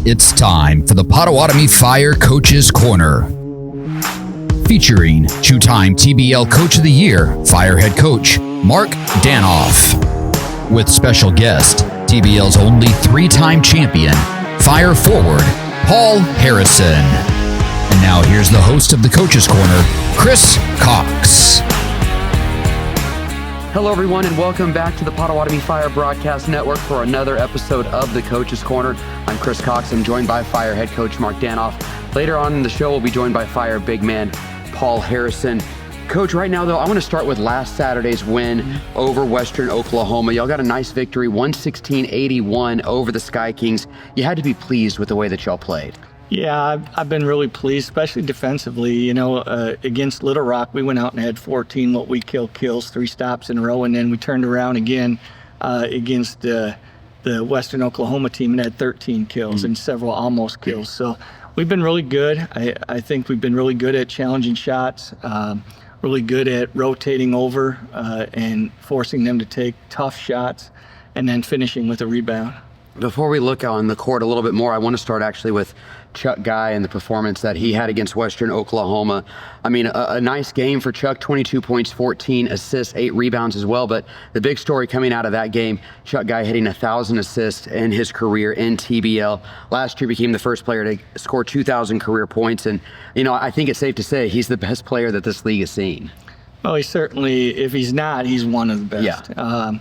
It's time for the Potawatomi Fire Coaches Corner. Featuring two-time TBL Coach of the Year, Fire Head Coach Mark Danoff. With special guest, TBL's only three-time champion, Fire Forward Paul Harrison. And now here's the host of the Coaches Corner, Chris Cox. Hello, everyone, and welcome back to the Potawatomi Fire Broadcast Network for another episode of the Coaches Corner. I'm Chris Cox. I'm joined by Fire Head Coach Mark Danoff. Later on in the show, we'll be joined by Fire big man Paul Harrison. Coach, right now, though, I want to start with last Saturday's win over Western Oklahoma. Y'all got a nice victory, 116-81 over the Sky Kings. You had to be pleased with the way that y'all played. Yeah, I've been really pleased, especially defensively. You know, against Little Rock, we went out and had 14 what we kills, 3 stops in a row, and then we turned around again against the Western Oklahoma team and had 13 kills and several almost kills. So we've been really good. I think we've been really good at challenging shots, really good at rotating over and forcing them to take tough shots, and then finishing with a rebound. Before we look on the court a little bit more, I want to start actually with Chuck Guy and the performance that he had against Western Oklahoma. I mean, a nice game for Chuck, 22 points, 14 assists, 8 rebounds as well. But the big story coming out of that game, Chuck Guy hitting 1,000 assists in his career in TBL. Last year became the first player to score 2,000 career points. And, you know, I think it's safe to say he's the best player that this league has seen. Well, he certainly, if he's not, he's one of the best. Yeah.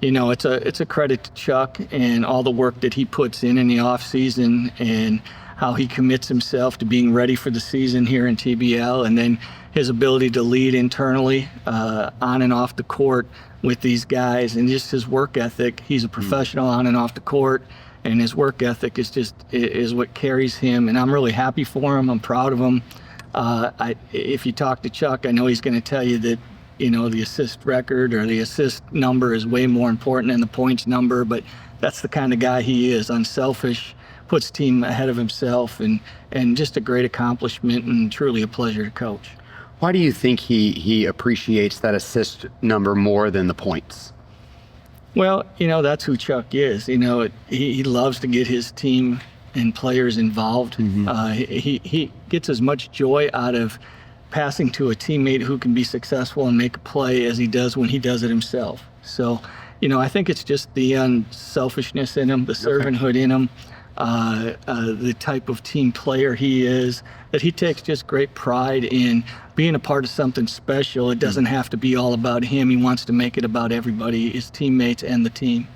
You know, it's a credit to Chuck and all the work that he puts in the off season and how he commits himself to being ready for the season here in TBL, and then his ability to lead internally on and off the court with these guys, and just his work ethic. He's a professional on and off the court, and his work ethic is what carries him, and I'm really happy for him. I'm proud of him. If you talk to Chuck, I know he's going to tell you that, you know, the assist record or the assist number is way more important than the points number, but that's the kind of guy he is, unselfish, puts team ahead of himself, and just a great accomplishment and truly a pleasure to coach. Why do you think he appreciates that assist number more than the points? Well, you know, that's who Chuck is. You know, he loves to get his team and players involved. He gets as much joy out of passing to a teammate who can be successful and make a play as he does when he does it himself. So, you know, I think it's just the unselfishness in him, the servanthood in him, the type of team player he is, that he takes just great pride in being a part of something special. It doesn't have to be all about him. He wants to make it about everybody, his teammates and the team.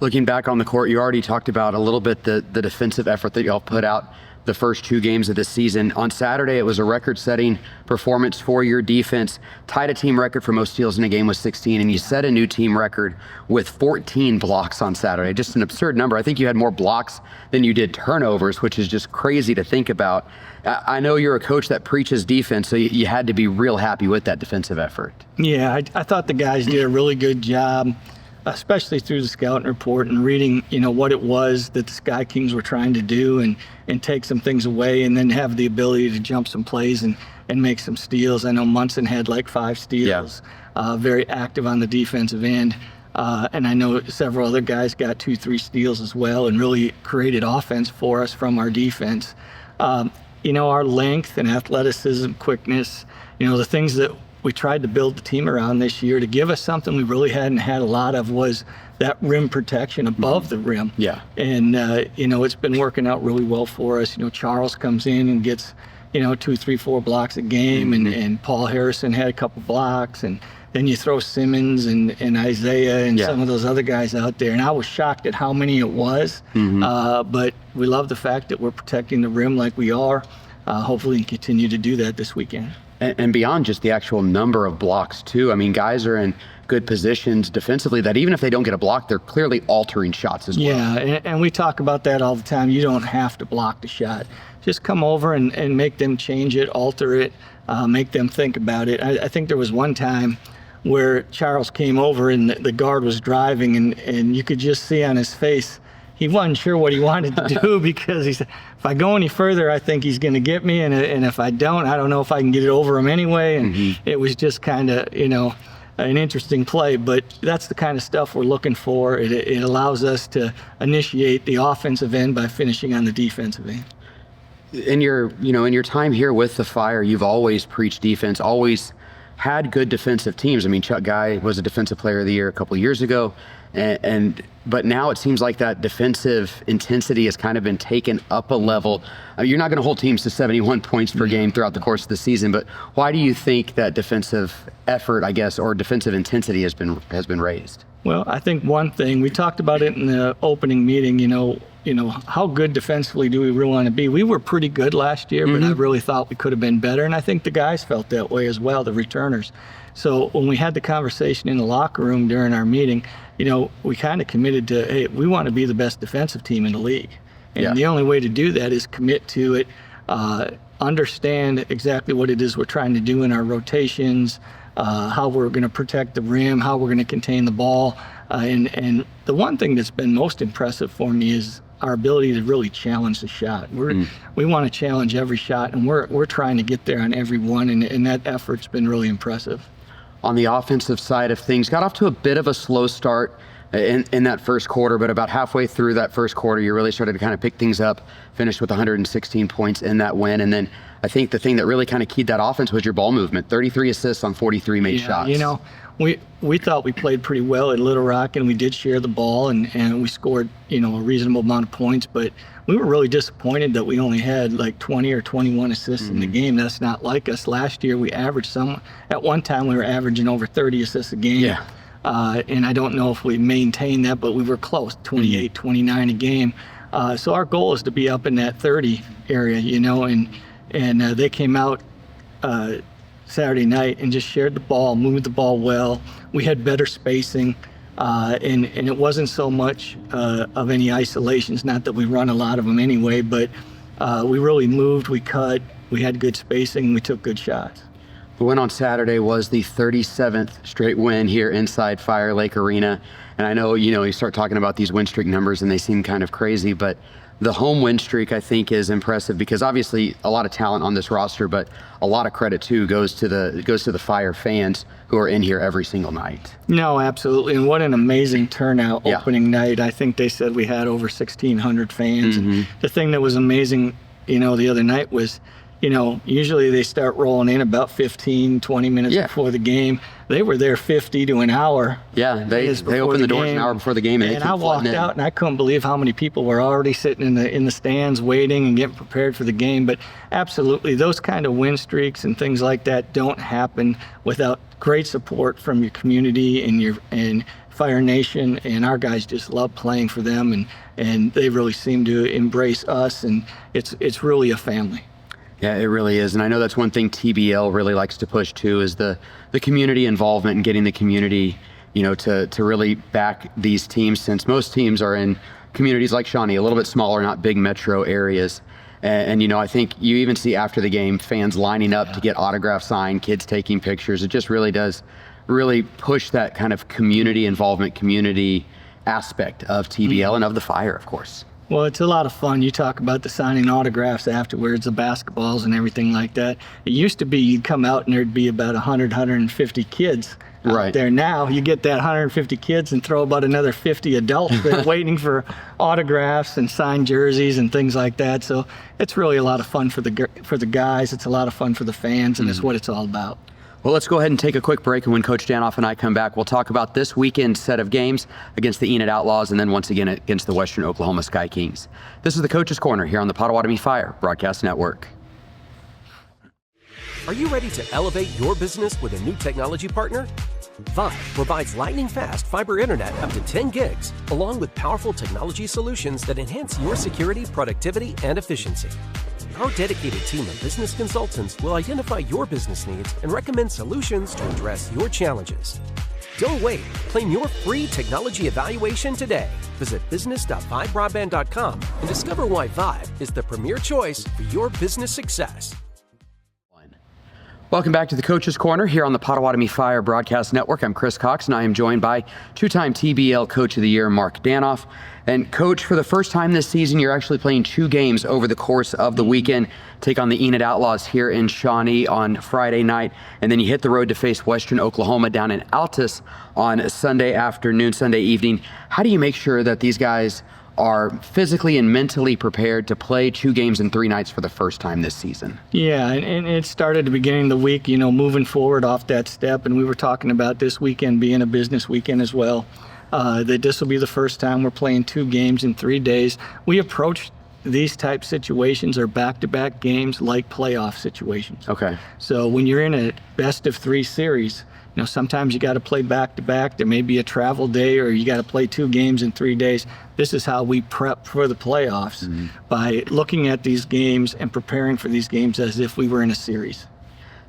Looking back on the court, you already talked about a little bit the defensive effort that y'all put out the first 2 games of this season. On Saturday, it was a record-setting performance for your defense. Tied a team record for most steals in a game with 16, and you set a new team record with 14 blocks on Saturday. Just an absurd number. I think you had more blocks than you did turnovers, which is just crazy to think about. I know you're a coach that preaches defense, so you had to be real happy with that defensive effort. Yeah, I thought the guys did a really good job, especially through the scouting report and reading, you know, what it was that the Sky Kings were trying to do and take some things away, and then have the ability to jump some plays and make some steals. I know Munson had like 5 steals, very active on the defensive end. And I know several other guys got 2-3 steals as well and really created offense for us from our defense. You know, our length and athleticism, quickness, you know, the things that we tried to build the team around this year to give us something we really hadn't had a lot of was that rim protection above the rim. Yeah. And, you know, it's been working out really well for us. You know, Charles comes in and gets, you know, 2, 3, 4 blocks a game, and Paul Harrison had a couple blocks, and then you throw Simmons and Isaiah and some of those other guys out there. And I was shocked at how many it was, but we love the fact that we're protecting the rim like we are. Hopefully continue to do that this weekend. And beyond just the actual number of blocks, too. I mean, guys are in good positions defensively that even if they don't get a block, they're clearly altering shots as well. Yeah, and we talk about that all the time. You don't have to block the shot. Just come over and make them change it, alter it, make them think about it. I think there was one time where Charles came over and the guard was driving, and you could just see on his face, he wasn't sure what he wanted to do because he said, if I go any further, I think he's going to get me. And if I don't know if I can get it over him anyway. And it was just kind of, you know, an interesting play, but that's the kind of stuff we're looking for. It allows us to initiate the offensive end by finishing on the defensive end. In your time here with the Fire, you've always preached defense, always had good defensive teams. I mean, Chuck Guy was a Defensive Player of the Year a couple of years ago, but now it seems like that defensive intensity has kind of been taken up a level. You're not going to hold teams to 71 points per game throughout the course of the season, but why do you think that defensive effort, I guess, or defensive intensity has been raised? Well, I think one thing, we talked about it in the opening meeting, how good defensively do we really want to be? We were pretty good last year, but I really thought we could have been better, and I think the guys felt that way as well, the returners. So when we had the conversation in the locker room during our meeting, we kind of committed to, hey, we want to be the best defensive team in the league. And the only way to do that is commit to it, understand exactly what it is we're trying to do in our rotations, how we're going to protect the rim, how we're going to contain the ball. And the one thing that's been most impressive for me is our ability to really challenge the shot. We want to challenge every shot, and we're trying to get there on every one, and that effort's been really impressive. On the offensive side of things, got off to a bit of a slow start in that first quarter, but about halfway through that first quarter, you really started to kind of pick things up, finished with 116 points in that win. And then I think the thing that really kind of keyed that offense was your ball movement, 33 assists on 43 made shots. We thought we played pretty well at Little Rock, and we did share the ball, and we scored, a reasonable amount of points, but we were really disappointed that we only had like 20 or 21 assists in the game. That's not like us. Last year we averaged at one time we were averaging over 30 assists a game. Yeah. And I don't know if we maintained that, but we were close, 28, 29 a game. So our goal is to be up in that 30 area, and they came out Saturday night and just shared the ball, moved the ball well. We had better spacing, and it wasn't so much of any isolations, not that we run a lot of them anyway, but we really moved, we cut, we had good spacing, we took good shots. The win on Saturday was the 37th straight win here inside Fire Lake Arena. And I know, you start talking about these win streak numbers and they seem kind of crazy, but the home win streak, I think, is impressive because obviously a lot of talent on this roster, but a lot of credit too goes to the Fire fans who are in here every single night. No, absolutely. And what an amazing turnout opening night. I think they said we had over 1,600 fans. And the thing that was amazing, the other night was, usually they start rolling in about 15, 20 minutes before the game. They were there 50 to an hour. Yeah, they opened the doors an hour before the game, and I walked out, and I couldn't believe how many people were already sitting in the stands waiting and getting prepared for the game. But absolutely, those kind of win streaks and things like that don't happen without great support from your community and Fire Nation, and our guys just love playing for them, and they really seem to embrace us, and it's really a family. Yeah, it really is. And I know that's one thing TBL really likes to push too, is the community involvement and getting the community, to really back these teams, since most teams are in communities like Shawnee, a little bit smaller, not big metro areas. And I think you even see after the game fans lining up to get autographs signed, kids taking pictures. It just really does push that kind of community involvement, community aspect of TBL and of the Fire, of course. Well, it's a lot of fun. You talk about the signing autographs afterwards, the basketballs and everything like that. It used to be you'd come out and there'd be about 100, 150 kids out there. Now you get that 150 kids and throw about another 50 adults there waiting for autographs and signed jerseys and things like that. So it's really a lot of fun for the guys. It's a lot of fun for the fans, and it's what it's all about. Well, let's go ahead and take a quick break, and when Coach Danoff and I come back, we'll talk about this weekend's set of games against the Enid Outlaws and then once again against the Western Oklahoma Sky Kings. This is the Coach's Corner here on the Potawatomi Fire Broadcast Network. Are you ready to elevate your business with a new technology partner? Vive provides lightning-fast fiber internet up to 10 gigs, along with powerful technology solutions that enhance your security, productivity, and efficiency. Our dedicated team of business consultants will identify your business needs and recommend solutions to address your challenges. Don't wait. Claim your free technology evaluation today. Visit business.vivebroadband.com and discover why Vive is the premier choice for your business success. Welcome back to the Coach's Corner here on the Potawatomi Fire Broadcast Network. I'm Chris Cox, and I am joined by two-time TBL Coach of the Year, Mark Danoff. And Coach, for the first time this season, you're actually playing 2 games over the course of the weekend. Take on the Enid Outlaws here in Shawnee on Friday night, and then you hit the road to face Western Oklahoma down in Altus on Sunday afternoon, Sunday evening. How do you make sure that these guys are physically and mentally prepared to play 2 games in 3 nights for the first time this season? Yeah, and it started at the beginning of the week, moving forward off that step, and we were talking about this weekend being a business weekend as well. That this will be the first time we're playing 2 games in 3 days. We approach these type situations or back-to-back games like playoff situations. Okay. So when you're in a best of 3 series, sometimes you got to play back-to-back. There may be a travel day, or you got to play 2 games in 3 days. This is how we prep for the playoffs, by looking at these games and preparing for these games as if we were in a series.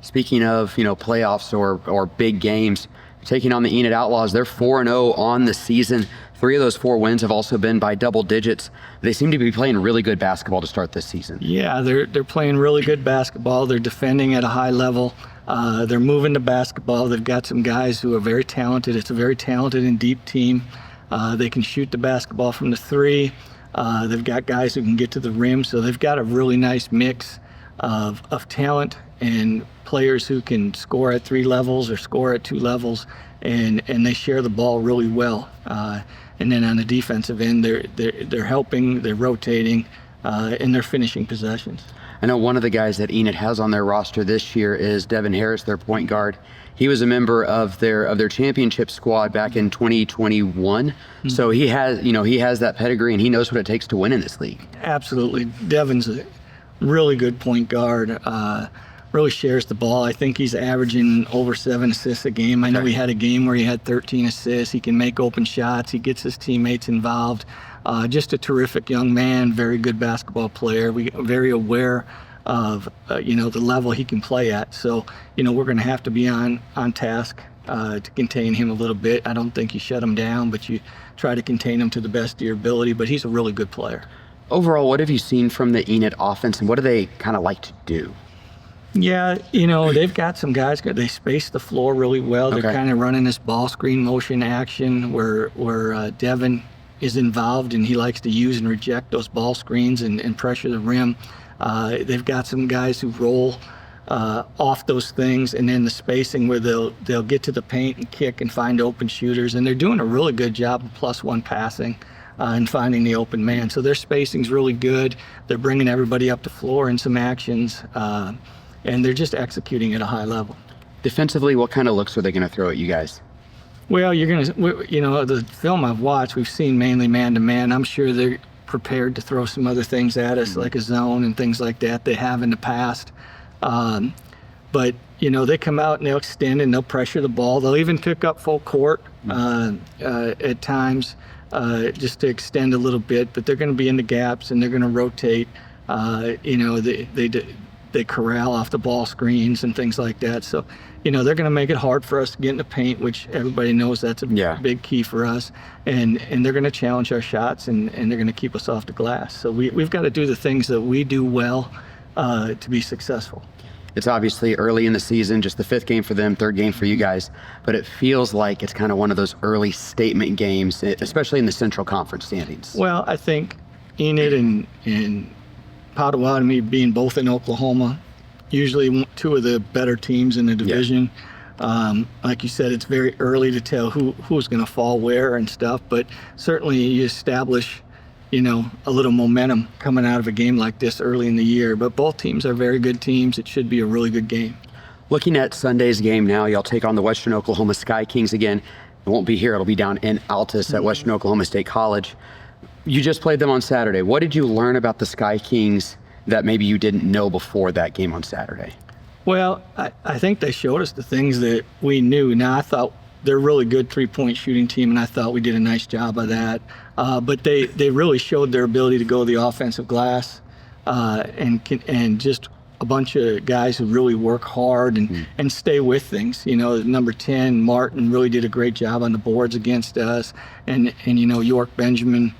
Speaking of, playoffs or big games, taking on the Enid Outlaws, they're 4-0 on the season. 3 of those 4 wins have also been by double digits. They seem to be playing really good basketball to start this season. Yeah, they're playing really good basketball. They're defending at a high level. They're moving the basketball. They've got some guys who are very talented. It's a very talented and deep team. They can shoot the basketball from the 3. They've got guys who can get to the rim. So they've got a really nice mix of talent and players who can score at 3 levels or score at 2 levels, and they share the ball really well. And then on the defensive end, they're helping, they're rotating, and they're finishing possessions. I know one of the guys that Enid has on their roster this year is Devin Harris, their point guard. He was a member of their championship squad back in 2021. So he has that pedigree, and he knows what it takes to win in this league. Absolutely. Devin's a really good point guard. Really shares the ball. I think he's averaging over 7 assists a game. I know he had a game where he had 13 assists. He can make open shots. He gets his teammates involved. Just a terrific young man, very good basketball player. We're very aware of the level he can play at. So we're going to have to be on task to contain him a little bit. I don't think you shut him down, but you try to contain him to the best of your ability. But he's a really good player. Overall, what have you seen from the Enid offense, and what do they kind of like to do? Yeah, they've got some guys, they space the floor really well. They're kind of running this ball screen motion action where Devin is involved, and he likes to use and reject those ball screens and pressure the rim. They've got some guys who roll off those things, and then the spacing where they'll get to the paint and kick and find open shooters, and they're doing a really good job of +1 passing and finding the open man. So their spacing's really good. They're bringing everybody up the floor in some actions. And they're just executing at a high level. Defensively, what kind of looks are they going to throw at you guys? Well, the film I've watched, we've seen mainly man-to-man. I'm sure they're prepared to throw some other things at us, like a zone and things like that. They have in the past. But they come out and they'll extend and they'll pressure the ball. They'll even pick up full court at times just to extend a little bit. But they're going to be in the gaps and they're going to rotate. They corral off the ball screens and things like that. So, they're going to make it hard for us to get in the paint, which everybody knows that's a big key for us. And they're going to challenge our shots, and they're going to keep us off the glass. So we've got to do the things that we do well to be successful. It's obviously early in the season, just the 5th game for them, 3rd game for you guys, but it feels like it's kind of one of those early statement games, especially in the Central Conference standings. Well, I think Enid and Potawatomi being both in Oklahoma, usually 2 of the better teams in the division. Like you said, it's very early to tell who's going to fall where and stuff, but certainly you establish, a little momentum coming out of a game like this early in the year. But both teams are very good teams. It should be a really good game. Looking at Sunday's game now, y'all take on the Western Oklahoma Sky Kings again. It won't be here. It'll be down in Altus at Western Oklahoma State College. You just played them on Saturday. What did you learn about the Sky Kings that maybe you didn't know before that game on Saturday? Well, I think they showed us the things that we knew. Now, I thought they're a really good 3-point shooting team, and I thought we did a nice job of that. But they really showed their ability to go to the offensive glass and just a bunch of guys who really work hard and stay with things. Number 10, Martin, really did a great job on the boards against us. And York Benjamin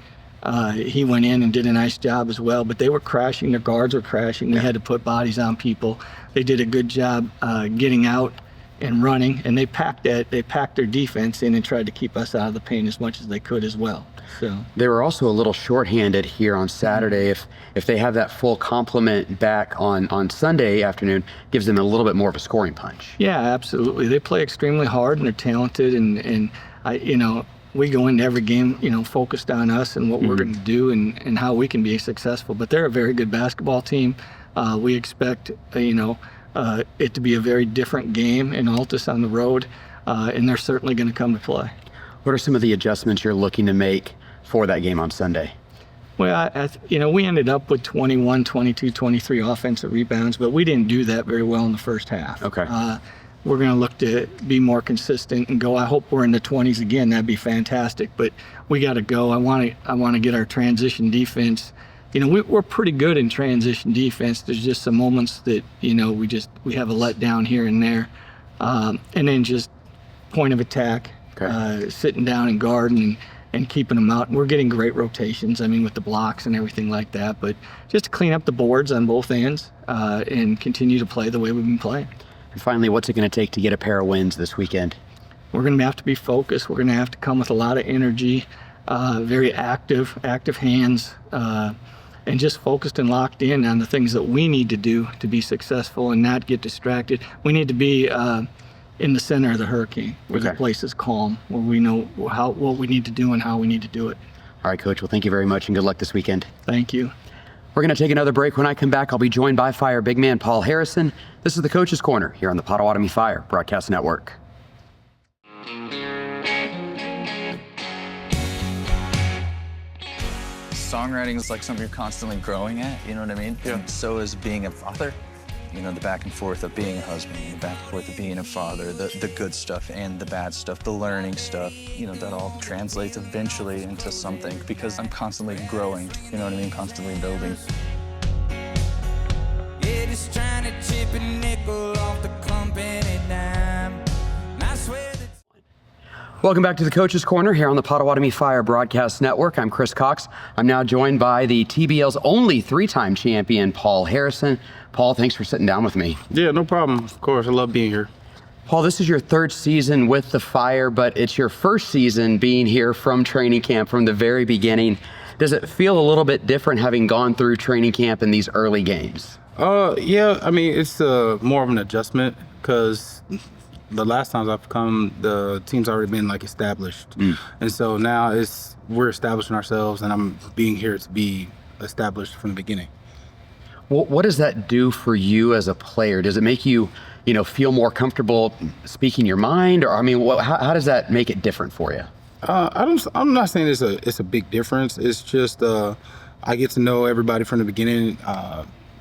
He went in and did a nice job as well, but they were crashing. Their guards were crashing. We had to put bodies on people. They did a good job getting out and running, and they packed their defense in and tried to keep us out of the paint as much as they could as well. So they were also a little shorthanded here on Saturday. If they have that full complement back on Sunday afternoon, gives them a little bit more of a scoring punch. Yeah, absolutely. They play extremely hard and they're talented, and we go into every game, focused on us and what we're going to do and how we can be successful. But they're a very good basketball team. We expect, it to be a very different game in Altus on the road, and they're certainly going to come to play. What are some of the adjustments you're looking to make for that game on Sunday? Well, we ended up with 21, 22, 23 offensive rebounds, but we didn't do that very well in the first half. Okay. We're going to look to be more consistent and go. I hope we're in the 20s again. That'd be fantastic. But we got to go. I want to get our transition defense. We're pretty good in transition defense. There's just some moments that we have a letdown here and there, and then just point of attack, sitting down and guarding and keeping them out. And we're getting great rotations. With the blocks and everything like that. But just to clean up the boards on both ends and continue to play the way we've been playing. And finally, what's it going to take to get a pair of wins this weekend? We're going to have to be focused. We're going to have to come with a lot of energy, very active hands, and just focused and locked in on the things that we need to do to be successful and not get distracted. We need to be in the center of the hurricane, where the place is calm, where we know what we need to do and how we need to do it. All right, Coach. Well, thank you very much and good luck this weekend. Thank you. We're going to take another break. When I come back, I'll be joined by Fire big man Paul Harrison. This is the Coach's Corner here on the Potawatomi Fire Broadcast Network. Songwriting is like something you're constantly growing at, you know what I mean? Yeah. And so is being a father. The back and forth of being a husband, the back and forth of being a father, the good stuff and the bad stuff, the learning stuff, that all translates eventually into something because I'm constantly growing, you know what I mean? Constantly building. Yeah, just trying to chip a nickel off the company dime. And I swear that... Welcome back to the Coach's Corner here on the Potawatomi Fire Broadcast Network. I'm Chris Cox. I'm now joined by the TBL's only three-time champion, Paul Harrison. Paul, thanks for sitting down with me. Yeah, no problem. Of course, I love being here. Paul, this is your third season with the Fire, but it's your first season being here from training camp from the very beginning. Does it feel a little bit different having gone through training camp in these early games? Yeah, it's more of an adjustment because the last times I've come, the team's already been established. And so now we're establishing ourselves, and I'm being here to be established from the beginning. What does that do for you as a player? Does it make you, feel more comfortable speaking your mind? Or, how does that make it different for you? I'm not saying it's a big difference. It's just I get to know everybody from the beginning.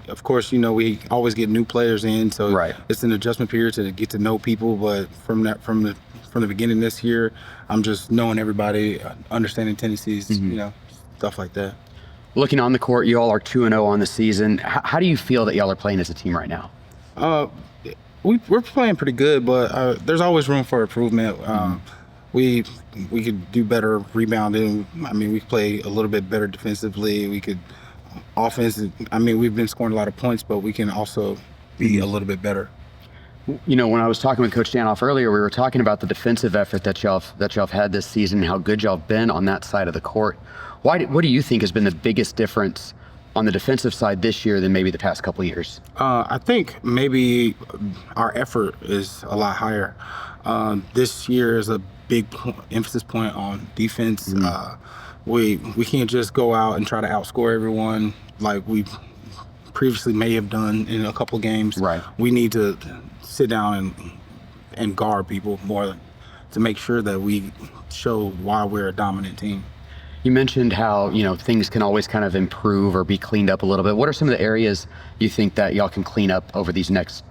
Of course, we always get new players in, so it's an adjustment period to get to know people. But from the beginning this year, I'm just knowing everybody, understanding tendencies, stuff like that. Looking on the court, you all are 2-0 on the season. How do you feel that y'all are playing as a team right now? We're playing pretty good, but there's always room for improvement. We could do better rebounding. We play a little bit better defensively. We could offense. We've been scoring a lot of points, but we can also be a little bit better. When I was talking with Coach Danoff earlier, we were talking about the defensive effort that y'all have had this season, and how good y'all have been on that side of the court. What do you think has been the biggest difference on the defensive side this year than maybe the past couple of years? I think maybe our effort is a lot higher. This year is a big emphasis point on defense. We can't just go out and try to outscore everyone like we previously may have done in a couple games. Right. We need to sit down and guard people more to make sure that we show why we're a dominant team. You mentioned how, things can always kind of improve or be cleaned up a little bit. What are some of the areas you think that y'all can clean up over these next,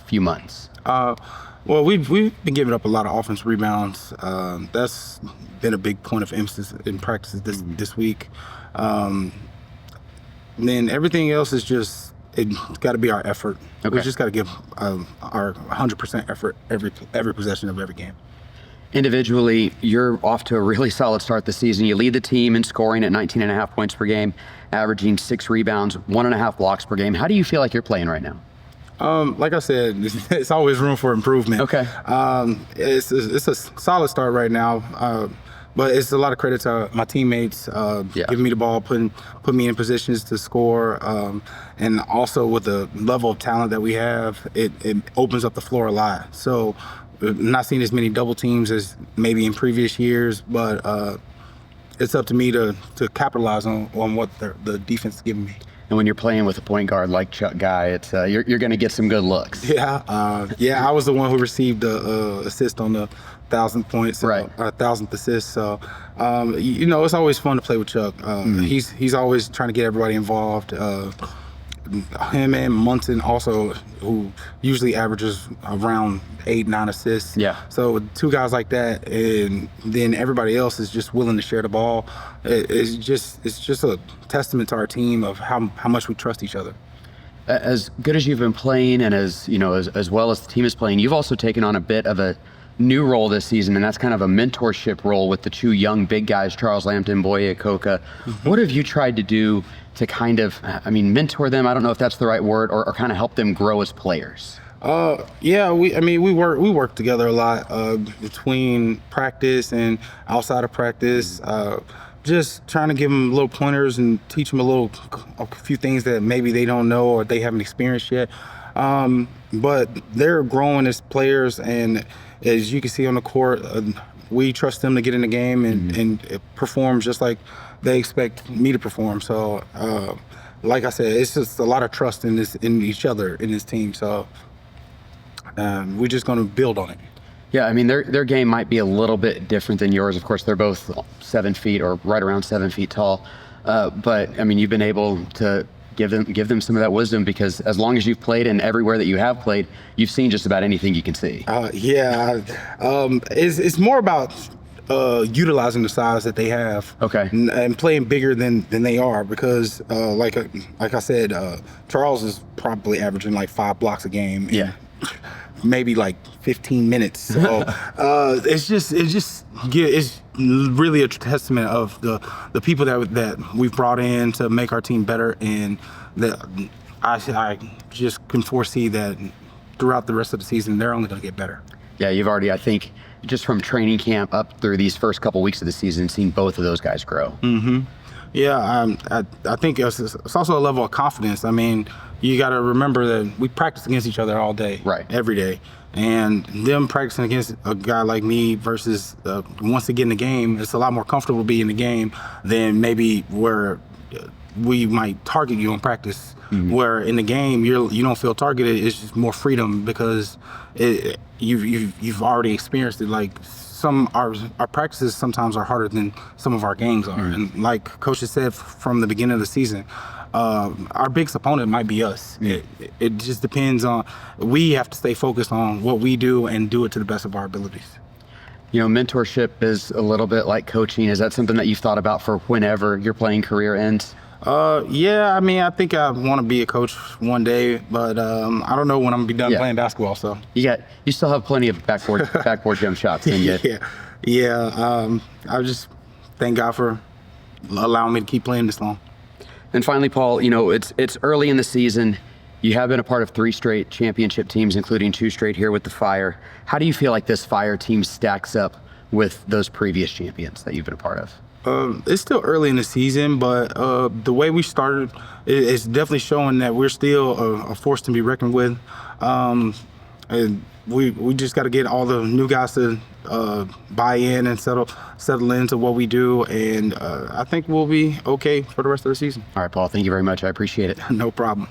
few months? Well, we've been giving up a lot of offensive rebounds. That's been a big point of emphasis in practices this week. Then everything else is just, it's got to be our effort. Okay. We just got to give our 100% effort every possession of every game. Individually, you're off to a really solid start this season. You lead the team in scoring at 19.5 points per game, averaging 6 rebounds, 1.5 blocks per game. How do you feel like you're playing right now? Like I said, it's always room for improvement. Okay. It's a solid start right now, but it's a lot of credit to my teammates giving me the ball, put me in positions to score, and also with the level of talent that we have, it opens up the floor a lot. So, not seeing as many double teams as maybe in previous years, but it's up to me to capitalize on what the defense is giving me. And when you're playing with a point guard like Chuck Guy, it's you're going to get some good looks. Yeah, I was the one who received the assist on the 1,000 points, right? 1,000th assist. So, it's always fun to play with Chuck. He's always trying to get everybody involved. Him and Munson also, who usually averages around 8-9 assists. Yeah. So with 2 guys like that, and then everybody else is just willing to share the ball. It's just a testament to our team of how much we trust each other. As good as you've been playing, and as well as the team is playing, you've also taken on a bit of a new role this season, and that's kind of a mentorship role with the 2 young big guys, Charles Lampton, Boye Akoka. What have you tried to do to kind of, mentor them? I don't know if that's the right word, or kind of help them grow as players. We work together a lot between practice and outside of practice. Just trying to give them little pointers and teach them a few things that maybe they don't know or they haven't experienced yet. But they're growing as players, and as you can see on the court, we trust them to get in the game and perform just like they expect me to perform. So, like I said, it's just a lot of trust in each other, in this team. So, we're just going to build on it. Yeah, their game might be a little bit different than yours. Of course, they're both 7 feet or right around 7 feet tall. But you've been able to give them some of that wisdom, because as long as you've played and everywhere that you have played, you've seen just about anything you can see. It's more about utilizing the size that they have, and playing bigger than they are, because like I said, Charles is probably averaging like 5 blocks a game. Yeah. Maybe like 15 minutes. So it's really a testament of the people that we've brought in to make our team better, and that I just can foresee that throughout the rest of the season they're only going to get better. Yeah, you've already, I think, just from training camp up through these first couple weeks of the season, seen both of those guys grow. Yeah, I think it's also a level of confidence. You got to remember that we practice against each other all day, every day. And them practicing against a guy like me versus once they get in the game, it's a lot more comfortable to be in the game than maybe where we might target you in practice. Where in the game you don't feel targeted. It's just more freedom, because you've already experienced it. Like our practices sometimes are harder than some of our games are. And like Coach has said from the beginning of the season, our biggest opponent might be us. It just depends on, we have to stay focused on what we do and do it to the best of our abilities. Mentorship is a little bit like coaching. Is that something that you've thought about for whenever your playing career ends? I think I want to be a coach one day, but I don't know when I'm gonna be done playing basketball. So you still have plenty of backboard jump shots in you. I just thank God for allowing me to keep playing this long. And finally, Paul, it's early in the season. You have been a part of 3 straight championship teams, including 2 straight here with the Fire. How do you feel like this Fire team stacks up with those previous champions that you've been a part of? It's still early in the season, but the way we started is definitely showing that we're still a force to be reckoned with. And we just got to get all the new guys to buy in and settle into what we do, and I think we'll be okay for the rest of the season. All right, Paul, thank you very much. I appreciate it. No problem.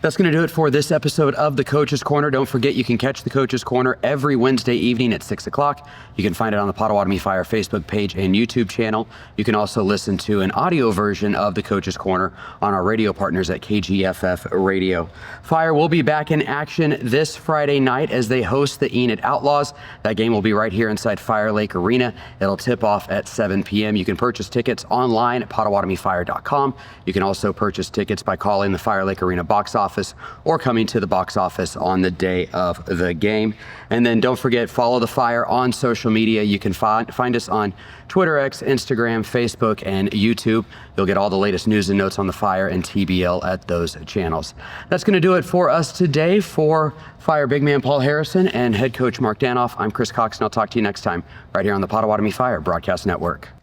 That's going to do it for this episode of The Coach's Corner. Don't forget, you can catch The Coach's Corner every Wednesday evening at 6 o'clock. You can find it on the Potawatomi Fire Facebook page and YouTube channel. You can also listen to an audio version of The Coach's Corner on our radio partners at KGFF Radio. Fire will be back in action this Friday night as they host the Enid Outlaws. That game will be right here inside Fire Lake Arena. It'll tip off at 7 p.m. You can purchase tickets online at PotawatomiFire.com. You can also purchase tickets by calling the Fire Lake Arena box office office or coming to the box office on the day of the game. And then don't forget, follow the Fire on social media. You can find us on Twitter, X, Instagram, Facebook, and YouTube. You'll get all the latest news and notes on the Fire and TBL at those channels. That's going to do it for us today. For Fire big man Paul Harrison and head coach Mark Danoff, I'm Chris Cox, and I'll talk to you next time right here on the Potawatomi Fire Broadcast Network.